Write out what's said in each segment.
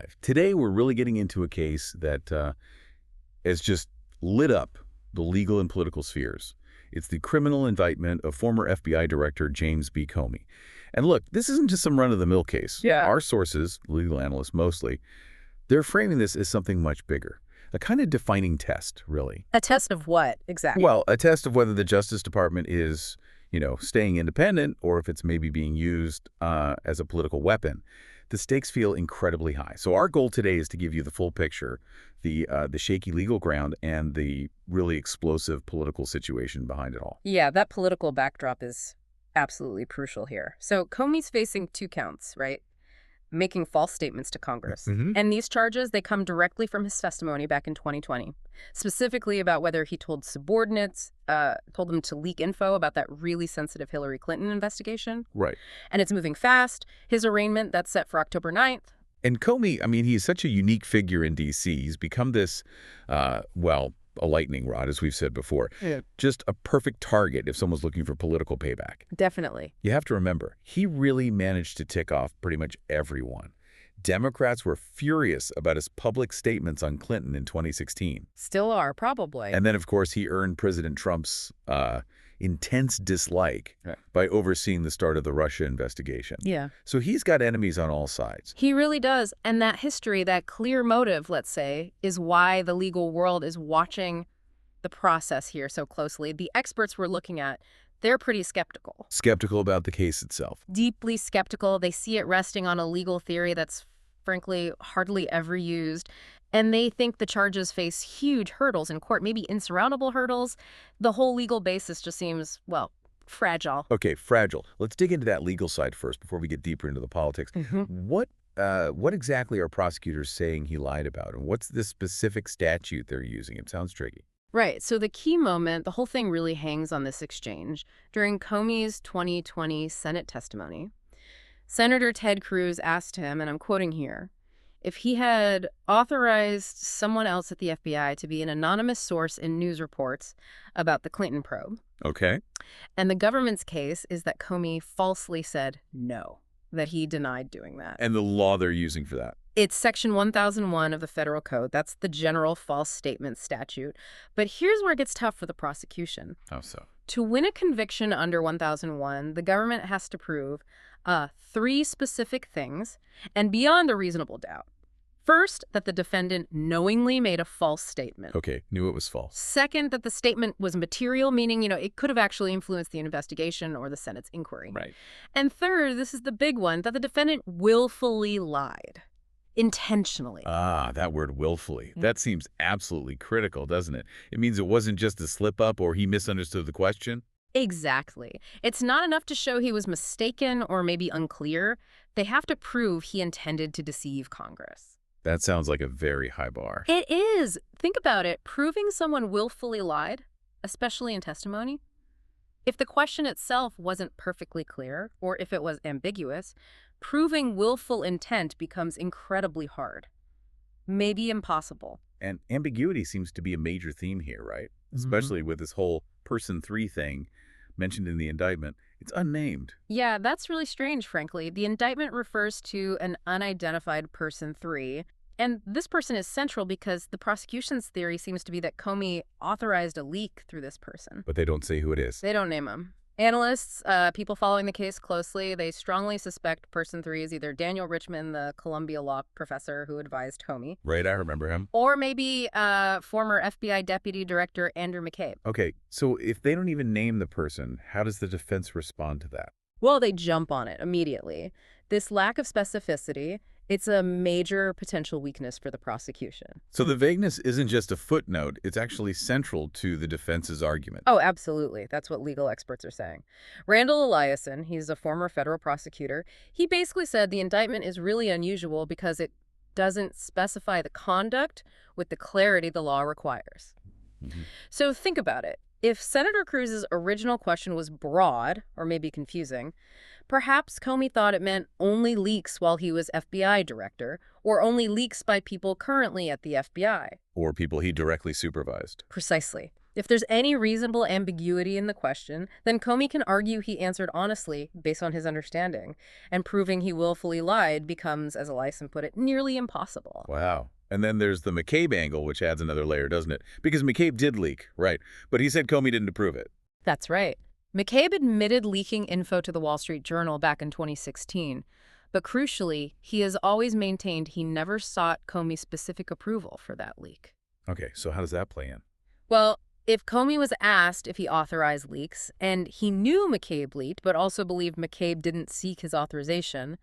Live. Today, we're really getting into a case that has just lit up the legal and political spheres. It's the criminal indictment of former FBI Director James B. Comey. And look, this isn't just some run-of-the-mill case. Yeah. Our sources, legal analysts mostly, they're framing this as something much bigger. A kind of defining test, really. A test of what, exactly? Well, a test of whether the Justice Department is, staying independent or if it's maybe being used as a political weapon. The stakes feel incredibly high. So our goal today is to give you the full picture, the shaky legal ground and the really explosive political situation behind it all. Yeah, that political backdrop is absolutely crucial here. So Comey's facing 2 counts, right? Making false statements to Congress. Mm-hmm. And these charges, they come directly from his testimony back in 2020, specifically about whether he told subordinates, told them to leak info about that really sensitive Hillary Clinton investigation. Right. And it's moving fast. His arraignment, that's set for October 9th. And Comey, he's such a unique figure in D.C. He's become this, a lightning rod, as we've said before. Yeah. Just a perfect target if someone's looking for political payback. Definitely. You have to remember, he really managed to tick off pretty much everyone. Democrats were furious about his public statements on Clinton in 2016. Still are, probably. And then, of course, he earned President Trump's intense dislike by overseeing the start of the Russia investigation. Yeah. So he's got enemies on all sides. He really does. And that history, that clear motive, let's say, is why the legal world is watching the process here so closely. The experts we're looking at, they're pretty skeptical. Skeptical about the case itself. Deeply skeptical. They see it resting on a legal theory that's, frankly, hardly ever used. And they think the charges face huge hurdles in court, maybe insurmountable hurdles. The whole legal basis just seems, fragile. Okay, fragile. Let's dig into that legal side first before we get deeper into the politics. Mm-hmm. What exactly are prosecutors saying he lied about? And what's the specific statute they're using? It sounds tricky. Right. So the key moment, the whole thing really hangs on this exchange. During Comey's 2020 Senate testimony, Senator Ted Cruz asked him, and I'm quoting here, if he had authorized someone else at the FBI to be an anonymous source in news reports about the Clinton probe. Okay. And the government's case is that Comey falsely said no, that he denied doing that. And the law they're using for that? It's Section 1001 of the Federal Code. That's the general false statement statute. But here's where it gets tough for the prosecution. How so? To win a conviction under 1001, the government has to prove 3 specific things and beyond a reasonable doubt. First, that the defendant knowingly made a false statement. Okay, knew it was false. Second, that the statement was material, meaning, it could have actually influenced the investigation or the Senate's inquiry. Right. And third, this is the big one, that the defendant willfully lied. Intentionally. Ah, that word willfully. That seems absolutely critical, doesn't it? It means it wasn't just a slip-up or he misunderstood the question? Exactly. It's not enough to show he was mistaken or maybe unclear. They have to prove he intended to deceive Congress. That sounds like a very high bar. It is. Think about it. Proving someone willfully lied, especially in testimony, if the question itself wasn't perfectly clear or if it was ambiguous, proving willful intent becomes incredibly hard, maybe impossible. And ambiguity seems to be a major theme here, right? Especially with this whole person 3 thing mentioned in the indictment. It's unnamed. Yeah, that's really strange, frankly. The indictment refers to an unidentified person 3. And this person is central because the prosecution's theory seems to be that Comey authorized a leak through this person. But they don't say who it is. They don't name him. Analysts, people following the case closely, they strongly suspect person 3 is either Daniel Richman, the Columbia law professor who advised Comey. Right, I remember him. Or maybe former FBI Deputy Director Andrew McCabe. Okay, so if they don't even name the person, how does the defense respond to that? Well, they jump on it immediately. This lack of specificity, it's a major potential weakness for the prosecution. So the vagueness isn't just a footnote, it's actually central to the defense's argument. Oh, absolutely. That's what legal experts are saying. Randall Eliason, he's a former federal prosecutor, he basically said the indictment is really unusual because it doesn't specify the conduct with the clarity the law requires. So think about it. If Senator Cruz's original question was broad, or maybe confusing, perhaps Comey thought it meant only leaks while he was FBI director, or only leaks by people currently at the FBI. Or people he directly supervised. Precisely. If there's any reasonable ambiguity in the question, then Comey can argue he answered honestly based on his understanding, and proving he willfully lied becomes, as Eliason put it, nearly impossible. Wow. And then there's the McCabe angle, which adds another layer, doesn't it? Because McCabe did leak, right? But he said Comey didn't approve it. That's right. McCabe admitted leaking info to the Wall Street Journal back in 2016. But crucially, he has always maintained he never sought Comey's specific approval for that leak. Okay, so how does that play in? Well, if Comey was asked if he authorized leaks, and he knew McCabe leaked, but also believed McCabe didn't seek his authorization,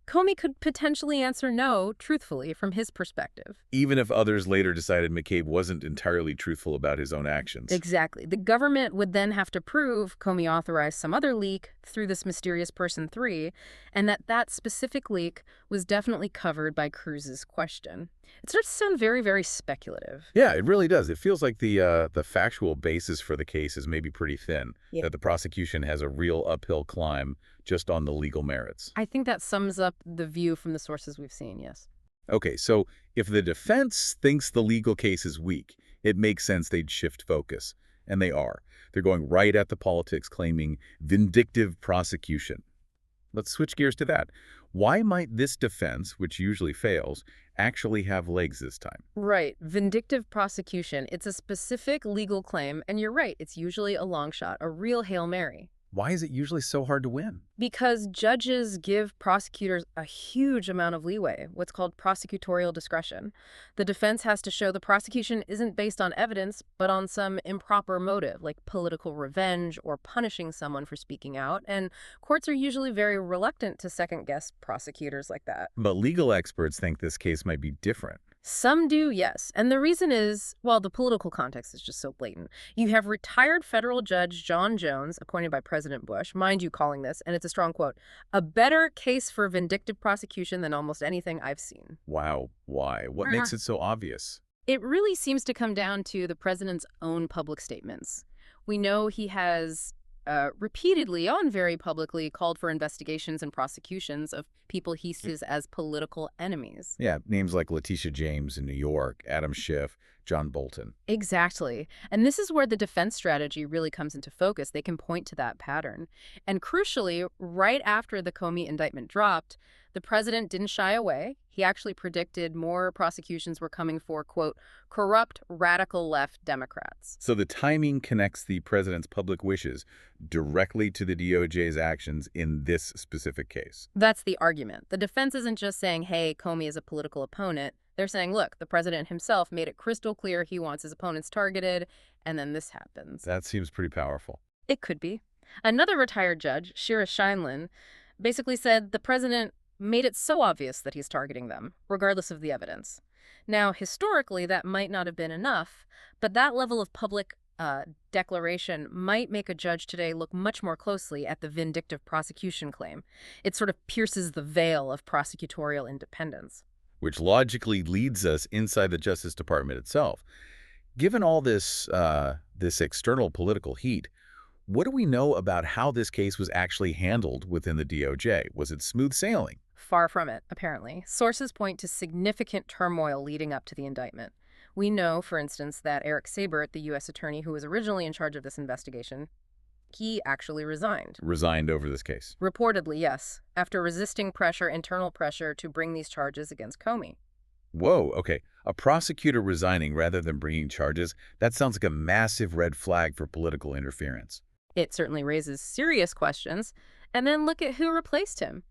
Comey could potentially answer no, truthfully, from his perspective. Even if others later decided McCabe wasn't entirely truthful about his own actions. Exactly. The government would then have to prove Comey authorized some other leak through this mysterious person 3, and that specific leak was definitely covered by Cruz's question. It starts to sound very, very speculative. Yeah, it really does. It feels like the factual basis for the case is maybe pretty thin, that the prosecution has a real uphill climb just on the legal merits. I think that sums up the view from the sources we've seen, yes. Okay, so if the defense thinks the legal case is weak, it makes sense they'd shift focus. And they are. They're going right at the politics, claiming vindictive prosecution. Let's switch gears to that. Why might this defense, which usually fails, actually have legs this time? Right. Vindictive prosecution. It's a specific legal claim, and you're right, it's usually a long shot, a real Hail Mary. Why is it usually so hard to win? Because judges give prosecutors a huge amount of leeway, what's called prosecutorial discretion. The defense has to show the prosecution isn't based on evidence, but on some improper motive, like political revenge or punishing someone for speaking out, and courts are usually very reluctant to second-guess prosecutors like that. But legal experts think this case might be different. Some do, yes. And the reason is, well, the political context is just so blatant. You have retired federal judge John Jones, appointed by President Bush, mind you calling this, and it's a strong quote, a better case for vindictive prosecution than almost anything I've seen. Wow, why? What makes it so obvious? It really seems to come down to the president's own public statements. We know he has repeatedly and very publicly called for investigations and prosecutions of people he sees as political enemies. Yeah, names like Letitia James in New York, Adam Schiff, John Bolton. Exactly. And this is where the defense strategy really comes into focus. They can point to that pattern. And crucially, right after the Comey indictment dropped, the president didn't shy away. He actually predicted more prosecutions were coming for, quote, corrupt radical left Democrats. So the timing connects the president's public wishes directly to the DOJ's actions in this specific case. That's the argument. The defense isn't just saying, hey, Comey is a political opponent. They're saying, look, the president himself made it crystal clear he wants his opponents targeted, and then this happens. That seems pretty powerful. It could be. Another retired judge, Shira Scheindlin, basically said the president made it so obvious that he's targeting them, regardless of the evidence. Now, historically, that might not have been enough, but that level of public declaration might make a judge today look much more closely at the vindictive prosecution claim. It sort of pierces the veil of prosecutorial independence. Which logically leads us inside the Justice Department itself. Given all this external political heat, what do we know about how this case was actually handled within the DOJ? Was it smooth sailing? Far from it, apparently. Sources point to significant turmoil leading up to the indictment. We know, for instance, that Eric Sabert, the U.S. attorney who was originally in charge of this investigation, he actually resigned. Resigned over this case? Reportedly, yes, after resisting internal pressure to bring these charges against Comey. Whoa, okay. A prosecutor resigning rather than bringing charges, that sounds like a massive red flag for political interference. It certainly raises serious questions. And then look at who replaced him.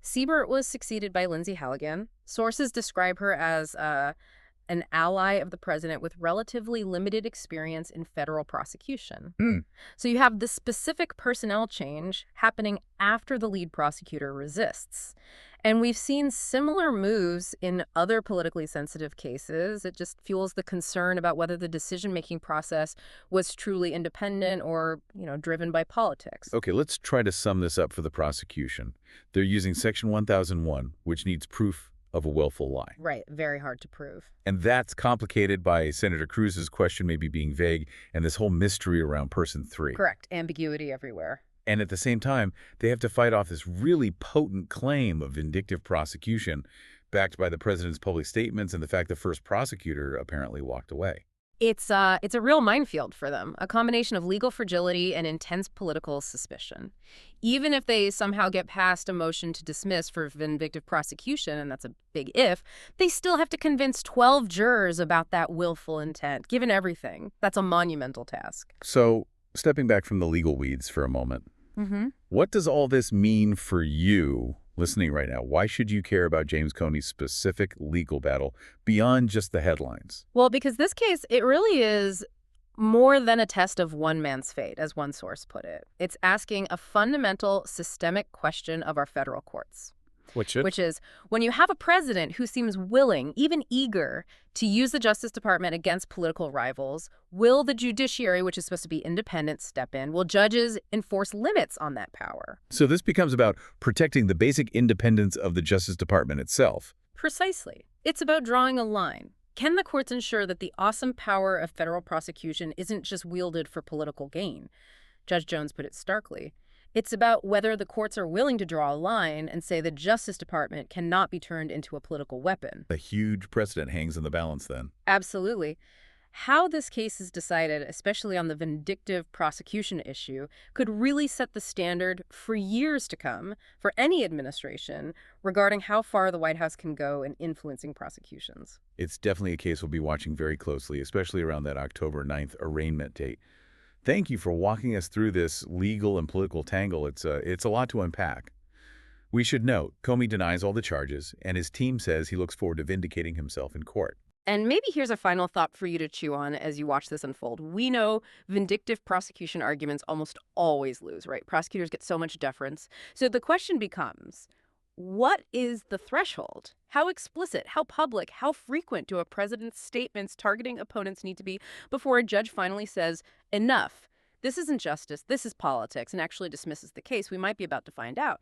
Siebert was succeeded by Lindsay Halligan. Sources describe her as an ally of the president with relatively limited experience in federal prosecution. So you have this specific personnel change happening after the lead prosecutor resists. And we've seen similar moves in other politically sensitive cases. It just fuels the concern about whether the decision-making process was truly independent or, driven by politics. Okay, let's try to sum this up for the prosecution. They're using Section 1001, which needs proof of a willful lie. Right, very hard to prove. And that's complicated by Senator Cruz's question maybe being vague and this whole mystery around person 3. Correct, ambiguity everywhere. And at the same time, they have to fight off this really potent claim of vindictive prosecution backed by the president's public statements and the fact the first prosecutor apparently walked away. It's a real minefield for them, a combination of legal fragility and intense political suspicion. Even if they somehow get past a motion to dismiss for vindictive prosecution, and that's a big if, they still have to convince 12 jurors about that willful intent. Given everything, that's a monumental task. So, stepping back from the legal weeds for a moment, what does all this mean for you listening right now? Why should you care about James Comey's specific legal battle beyond just the headlines? Well, because this case, it really is more than a test of one man's fate, as one source put it. It's asking a fundamental systemic question of our federal courts. Which Is, when you have a president who seems willing, even eager, to use the Justice Department against political rivals, will the judiciary, which is supposed to be independent, step in? Will judges enforce limits on that power? So this becomes about protecting the basic independence of the Justice Department itself. Precisely. It's about drawing a line. Can the courts ensure that the awesome power of federal prosecution isn't just wielded for political gain? Judge Jones put it starkly. It's about whether the courts are willing to draw a line and say the Justice Department cannot be turned into a political weapon. A huge precedent hangs in the balance then. Absolutely. How this case is decided, especially on the vindictive prosecution issue, could really set the standard for years to come for any administration regarding how far the White House can go in influencing prosecutions. It's definitely a case we'll be watching very closely, especially around that October 9th arraignment date. Thank you for walking us through this legal and political tangle. It's a lot to unpack. We should note, Comey denies all the charges, and his team says he looks forward to vindicating himself in court. And maybe here's a final thought for you to chew on as you watch this unfold. We know vindictive prosecution arguments almost always lose, right? Prosecutors get so much deference. So the question becomes, what is the threshold? How explicit, how public, how frequent do a president's statements targeting opponents need to be before a judge finally says, enough? This isn't justice, this is politics, and actually dismisses the case? We might be about to find out.